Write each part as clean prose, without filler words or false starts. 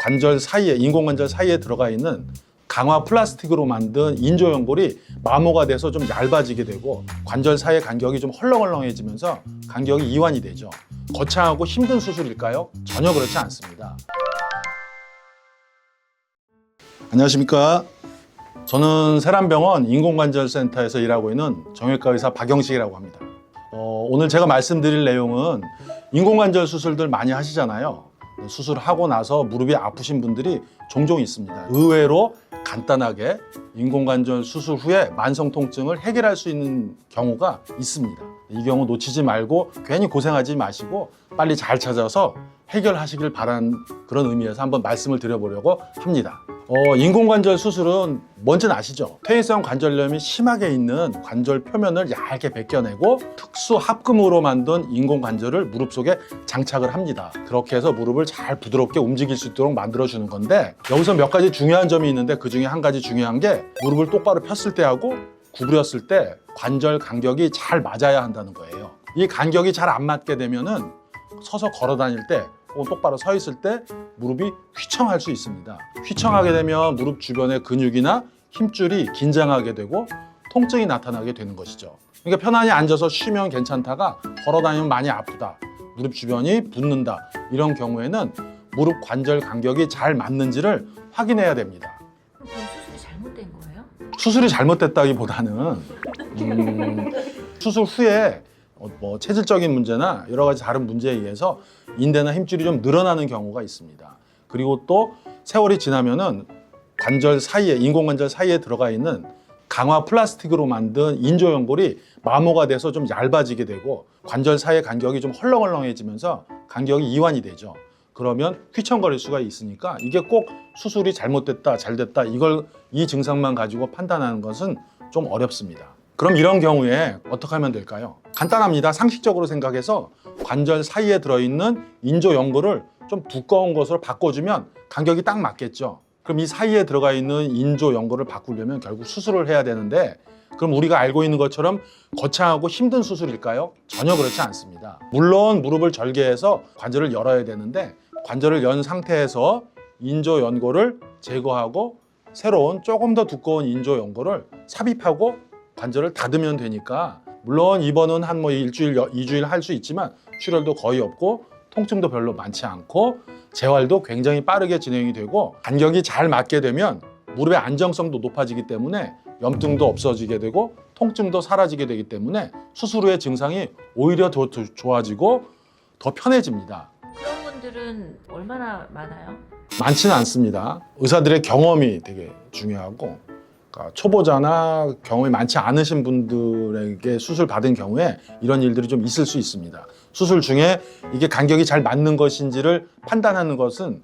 관절 사이에, 인공관절 사이에 들어가 있는 강화 플라스틱으로 만든 인조연골이 마모가 돼서 좀 얇아지게 되고 관절 사이의 간격이 좀 헐렁헐렁해지면서 간격이 이완이 되죠. 거창하고 힘든 수술일까요? 전혀 그렇지 않습니다. 안녕하십니까? 저는 세란병원 인공관절센터에서 일하고 있는 정형외과 의사 박영식이라고 합니다. 오늘 제가 말씀드릴 내용은 인공관절 수술들 많이 하시잖아요. 수술하고 나서 무릎이 아프신 분들이 종종 있습니다. 의외로 간단하게 인공관절 수술 후에 만성 통증을 해결할 수 있는 경우가 있습니다. 이 경우 놓치지 말고 괜히 고생하지 마시고 빨리 잘 찾아서 해결하시길 바라는 그런 의미에서 한번 말씀을 드려보려고 합니다. 인공관절 수술은 뭔지는 아시죠? 퇴행성 관절염이 심하게 있는 관절 표면을 얇게 벗겨내고 특수 합금으로 만든 인공관절을 무릎 속에 장착을 합니다. 그렇게 해서 무릎을 잘 부드럽게 움직일 수 있도록 만들어주는 건데, 여기서 몇 가지 중요한 점이 있는데 그 중에 한 가지 중요한 게 무릎을 똑바로 폈을 때 하고 구부렸을 때 관절 간격이 잘 맞아야 한다는 거예요. 이 간격이 잘 안 맞게 되면은 서서 걸어 다닐 때 똑바로 서 있을 때 무릎이 휘청할 수 있습니다. 휘청하게 되면 무릎 주변의 근육이나 힘줄이 긴장하게 되고 통증이 나타나게 되는 것이죠. 그러니까 편안히 앉아서 쉬면 괜찮다가 걸어 다니면 많이 아프다, 무릎 주변이 붓는다, 이런 경우에는 무릎 관절 간격이 잘 맞는지를 확인해야 됩니다. 그럼 수술이 잘못된 거예요? 수술이 잘못됐다기보다는 수술 후에 체질적인 문제나 여러 가지 다른 문제에 의해서 인대나 힘줄이 좀 늘어나는 경우가 있습니다. 그리고 또 세월이 지나면은 관절 사이에, 인공관절 사이에 들어가 있는 강화 플라스틱으로 만든 인조연골이 마모가 돼서 좀 얇아지게 되고 관절 사이의 간격이 좀 헐렁헐렁해지면서 간격이 이완이 되죠. 그러면 휘청거릴 수가 있으니까 이게 꼭 수술이 잘못됐다, 잘됐다, 이 증상만 가지고 판단하는 것은 좀 어렵습니다. 그럼 이런 경우에 어떻게 하면 될까요? 간단합니다. 상식적으로 생각해서 관절 사이에 들어있는 인조연골을 좀 두꺼운 것으로 바꿔주면 간격이 딱 맞겠죠. 그럼 이 사이에 들어가 있는 인조연골을 바꾸려면 결국 수술을 해야 되는데, 그럼 우리가 알고 있는 것처럼 거창하고 힘든 수술일까요? 전혀 그렇지 않습니다. 물론 무릎을 절개해서 관절을 열어야 되는데, 관절을 연 상태에서 인조연골을 제거하고 새로운 조금 더 두꺼운 인조연골을 삽입하고 관절을 닫으면 되니까, 물론 입원은 한 일주일, 2주일 할 수 있지만 출혈도 거의 없고 통증도 별로 많지 않고 재활도 굉장히 빠르게 진행이 되고 간격이 잘 맞게 되면 무릎의 안정성도 높아지기 때문에 염증도 없어지게 되고 통증도 사라지게 되기 때문에 수술 후의 증상이 오히려 더 좋아지고 더 편해집니다. 그런 분들은 얼마나 많아요? 많지는 않습니다. 의사들의 경험이 되게 중요하고, 그러니까 초보자나 경험이 많지 않으신 분들에게 수술 받은 경우에 이런 일들이 좀 있을 수 있습니다. 수술 중에 이게 간격이 잘 맞는 것인지를 판단하는 것은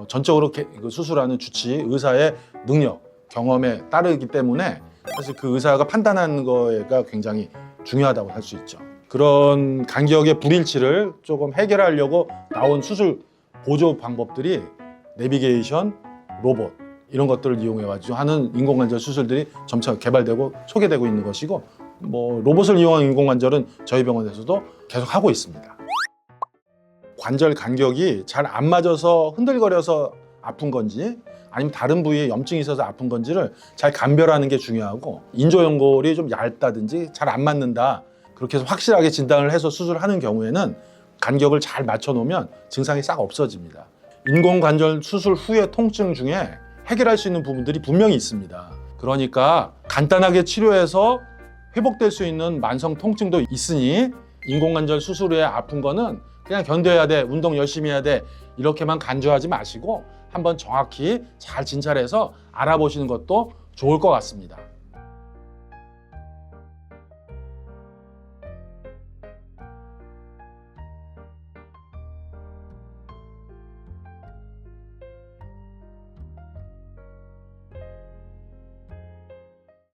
전적으로 수술하는 주치, 의사의 능력, 경험에 따르기 때문에 사실 그 의사가 판단하는 거가 굉장히 중요하다고 할 수 있죠. 그런 간격의 불일치를 조금 해결하려고 나온 수술 보조 방법들이 내비게이션, 로봇, 이런 것들을 이용해가지고 하는 인공관절 수술들이 점차 개발되고 소개되고 있는 것이고, 로봇을 이용한 인공관절은 저희 병원에서도 계속 하고 있습니다. 관절 간격이 잘 안 맞아서 흔들거려서 아픈 건지 아니면 다른 부위에 염증이 있어서 아픈 건지를 잘 감별하는 게 중요하고, 인조연골이 좀 얇다든지 잘 안 맞는다, 그렇게 해서 확실하게 진단을 해서 수술하는 경우에는 간격을 잘 맞춰 놓으면 증상이 싹 없어집니다. 인공관절 수술 후의 통증 중에 해결할 수 있는 부분들이 분명히 있습니다. 그러니까 간단하게 치료해서 회복될 수 있는 만성 통증도 있으니 인공관절 수술 후에 아픈 거는 그냥 견뎌야 돼, 운동 열심히 해야 돼, 이렇게만 간주하지 마시고 한번 정확히 잘 진찰해서 알아보시는 것도 좋을 것 같습니다.